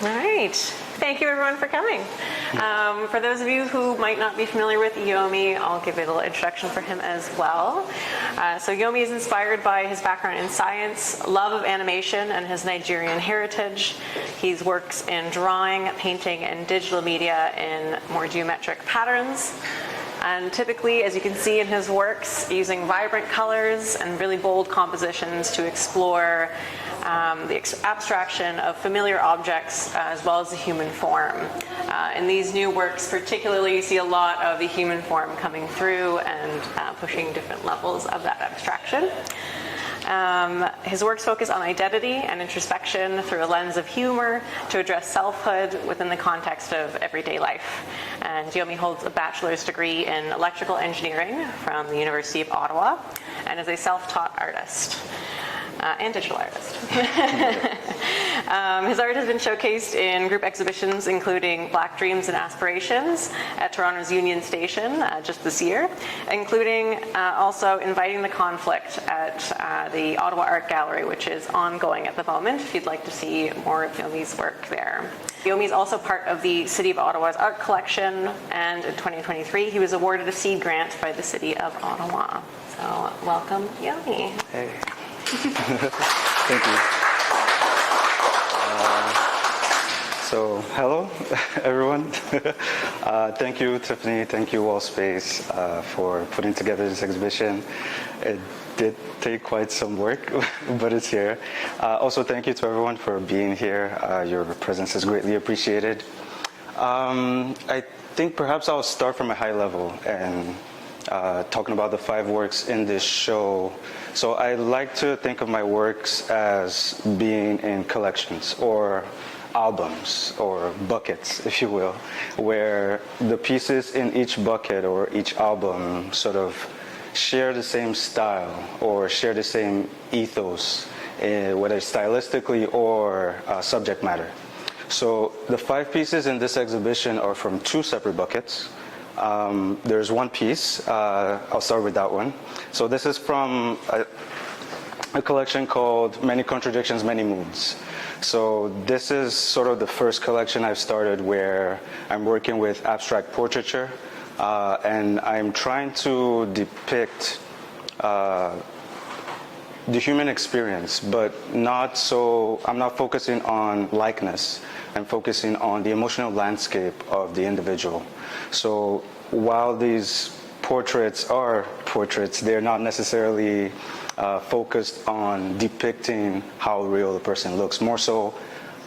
All right. Thank you, everyone, for coming. For those of you who might not be familiar with Yomi, I'll give a little introduction for him as well. So Yomi is inspired by his background in science, love of animation, and his Nigerian heritage. He works in drawing, painting, and digital media in more geometric patterns. And typically, as you can see in his works, using vibrant colors and really bold compositions to explore the abstraction of familiar objects as well as the human form. In these new works particularly, you see a lot of the human form coming through and pushing different levels of that abstraction. His works focus on identity and introspection through a lens of humor to address selfhood within the context of everyday life. And Yomi holds a bachelor's degree in electrical engineering from the University of Ottawa and is a self-taught artist. And digital artist. His art has been showcased in group exhibitions including Black Dreams and Aspirations at Toronto's Union Station just this year, including also Inviting the Conflict at the Ottawa Art Gallery, which is ongoing at the moment, if you'd like to see more of Yomi's work there. Yomi is also part of the City of Ottawa's art collection, and in 2023 he was awarded a seed grant by the City of Ottawa. So welcome, Yomi. Hey. Thank you. So, hello, everyone. Thank you, Tiffany. Thank you, Wallspace, for putting together this exhibition. It did take quite some work, but it's here. Also, thank you to everyone for being here. Your presence is greatly appreciated. I think perhaps I'll start from a high level and talking about the 5 works in this show. So I like to think of my works as being in collections or albums or buckets, if you will, where the pieces in each bucket or each album sort of share the same style or share the same ethos, whether stylistically or subject matter. So the 5 pieces in this exhibition are from 2 separate buckets. There's one piece, I'll start with that one. So this is from a collection called Many Contradictions, Many Moods. So this is sort of the first collection I've started where I'm working with abstract portraiture, and I'm trying to depict the human experience, but I'm not focusing on likeness. I'm focusing on the emotional landscape of the individual. So while these portraits are portraits, they're not necessarily focused on depicting how real the person looks, more so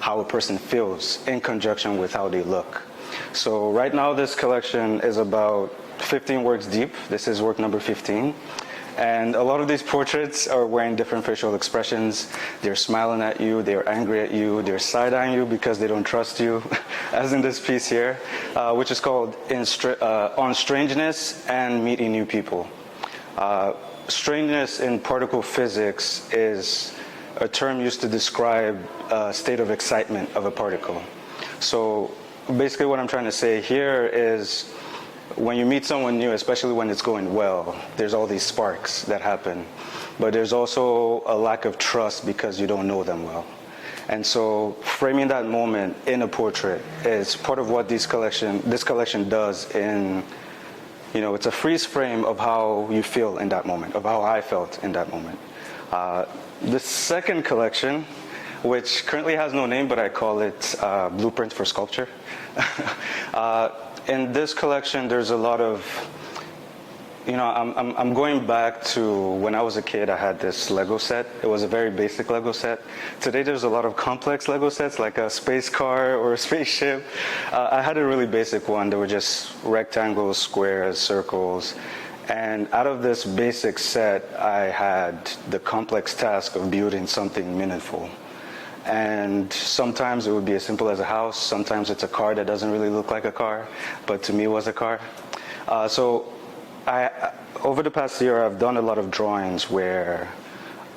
how a person feels in conjunction with how they look. So right now this collection is about 15 works deep. This is work number 15. And a lot of these portraits are wearing different facial expressions. They're smiling at you, they're angry at you, they're side-eyeing you because they don't trust you, as in this piece here, which is called On Strangeness and Meeting New People. Strangeness in particle physics is a term used to describe a state of excitement of a particle. So basically what I'm trying to say here is when you meet someone new, especially when it's going well, there's all these sparks that happen. But there's also a lack of trust because you don't know them well. And so framing that moment in a portrait is part of what this collection does in, it's a freeze frame of how you feel in that moment, of how I felt in that moment. The second collection, which currently has no name, but I call it Blueprint for Sculpture. In this collection, there's a lot of, I'm going back to when I was a kid. I had this Lego set. It was a very basic Lego set. Today, there's a lot of complex Lego sets, like a space car or a spaceship. I had a really basic one. They were just rectangles, squares, circles. And out of this basic set, I had the complex task of building something meaningful. And sometimes it would be as simple as a house. Sometimes it's a car that doesn't really look like a car, but to me was a car. So over the past year, I've done a lot of drawings where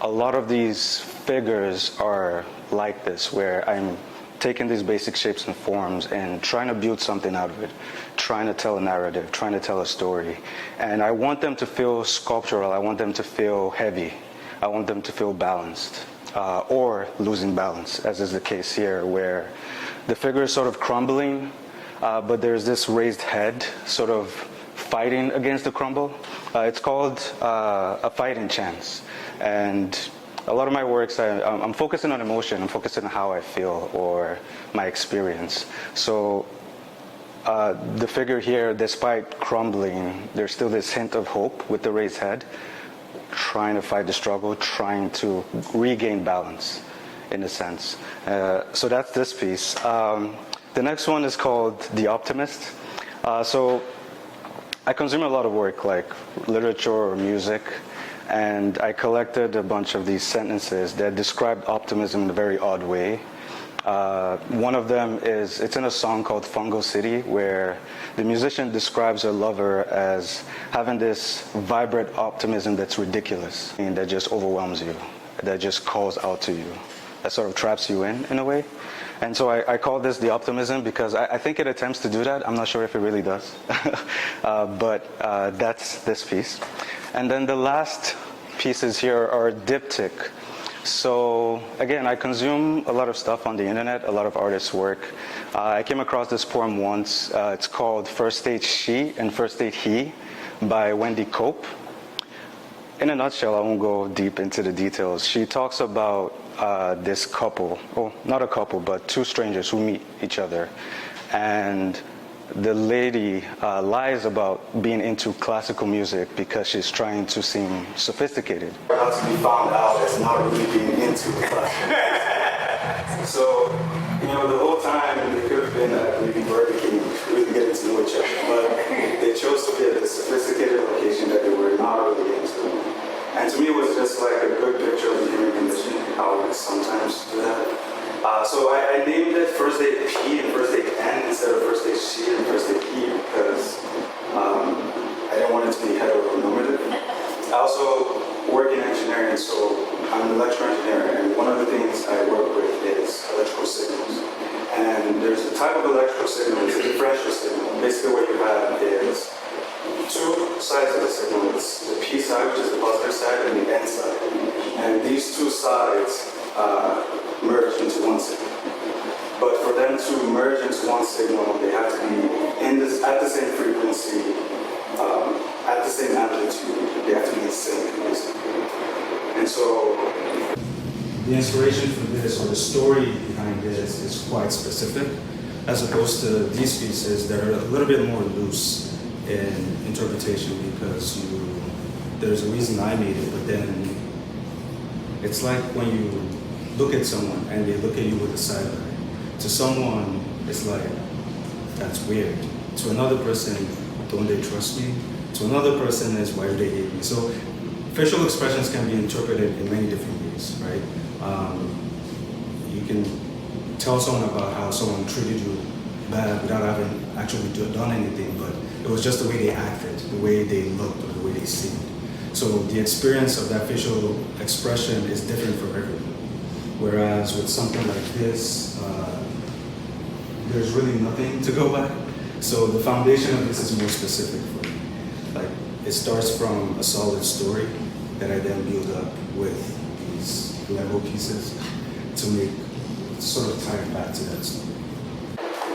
a lot of these figures are like this, where I'm taking these basic shapes and forms and trying to build something out of it, trying to tell a narrative, trying to tell a story. And I want them to feel sculptural. I want them to feel heavy. I want them to feel balanced. Or losing balance, as is the case here, where the figure is sort of crumbling, but there's this raised head sort of fighting against the crumble. It's called a fighting chance. And a lot of my works, I'm focusing on emotion. I'm focusing on how I feel or my experience. So the figure here, despite crumbling, there's still this hint of hope with the raised head, trying to fight the struggle, trying to regain balance, in a sense. So that's this piece. The next one is called The Optimist. So I consume a lot of work like literature or music, and I collected a bunch of these sentences that described optimism in a very odd way. One of them is, it's in a song called Fungo City, where the musician describes her lover as having this vibrant optimism that's ridiculous, and that just overwhelms you, that just calls out to you, that sort of traps you in a way. And so I call this the optimism because I think it attempts to do that. I'm not sure if it really does. But that's this piece. And then the last pieces here are diptych. So again, I consume a lot of stuff on the internet, a lot of artists' work. I came across this poem once. It's called First Stage She and First Stage He by Wendy Cope. In a nutshell, I won't go deep into the details. She talks about this couple, oh, not a couple, but two strangers who meet each other. And the lady lies about being into classical music because she's trying to seem sophisticated. How to be found out as not really being into classical music. So, you know, the whole time they could have been maybe working, really getting to know each other, but they chose to be at a sophisticated location that they were not really into. And to me, it was just like a good picture of the human condition, how we sometimes do that. So I named it First Aid P and First Aid N instead of First Aid She and First Aid E because I didn't want it to be heteronormative. I also work in engineering, so I'm an electrical engineer, and one of the things I work with is electrical signals. And there's a type of electrical signal, it's a differential signal. Basically what you have is two sides of the signal. It's the P side, which is the positive side, and the N side. And these two sides merge into one signal. But for them to merge into one signal, they have to be at the same frequency, at the same amplitude. They have to be in sync, basically. And so the inspiration for this, or the story behind this, is quite specific, as opposed to these pieces that are a little bit more loose in interpretation because there's a reason I made it, but then it's like when you look at someone and they look at you with a side eye. To someone, it's like, that's weird. To another person, don't they trust me? To another person, is why do they hate me? So facial expressions can be interpreted in many different ways, right? You can tell someone about how someone treated you bad without having actually done anything, but it was just the way they acted, the way they looked, or the way they seemed. So the experience of that facial expression is different for everyone. Whereas with something like this, there's really nothing to go by. So the foundation of this is more specific for me. Like, it starts from a solid story that I then build up with these Lego pieces to make, sort of tie it back to that story.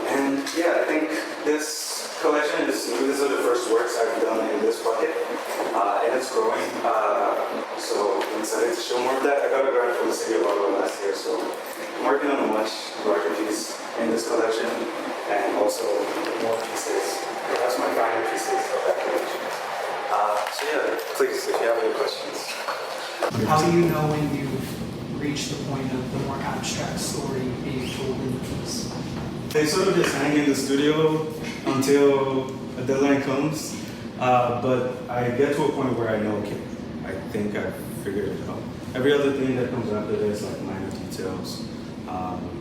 And yeah, I think this collection these are the first works I've done in this bucket, and it's growing. So I'm excited to show more of that. I got a grant from the city of Ottawa last year, so I'm working on a much larger piece in this collection, and also more pieces, perhaps my finer pieces of that collection. So yeah, please, if you have any questions. How do you know when you've reached the point of the more abstract story being told in the piece? They sort of just hang in the studio until a deadline comes, but I get to a point where I know, okay, I think I've figured it out. Every other thing that comes after this, like minor details.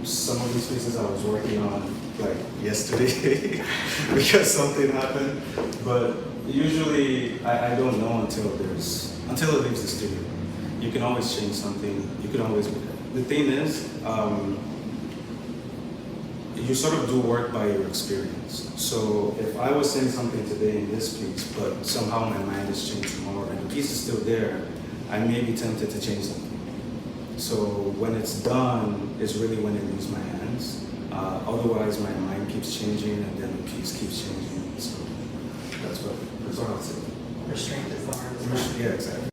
Some of these pieces I was working on like yesterday because something happened, but usually I don't know until it leaves the studio. You can always change something. You can always. The thing is, you sort of do work by your experience. So if I was saying something today in this piece, but somehow my mind has changed tomorrow and the piece is still there, I may be tempted to change something. So when it's done is really when it leaves my hands. Otherwise, my mind keeps changing, and then the piece keeps changing. So that's what I'll say. Restraint is the hardest part. Yeah, exactly.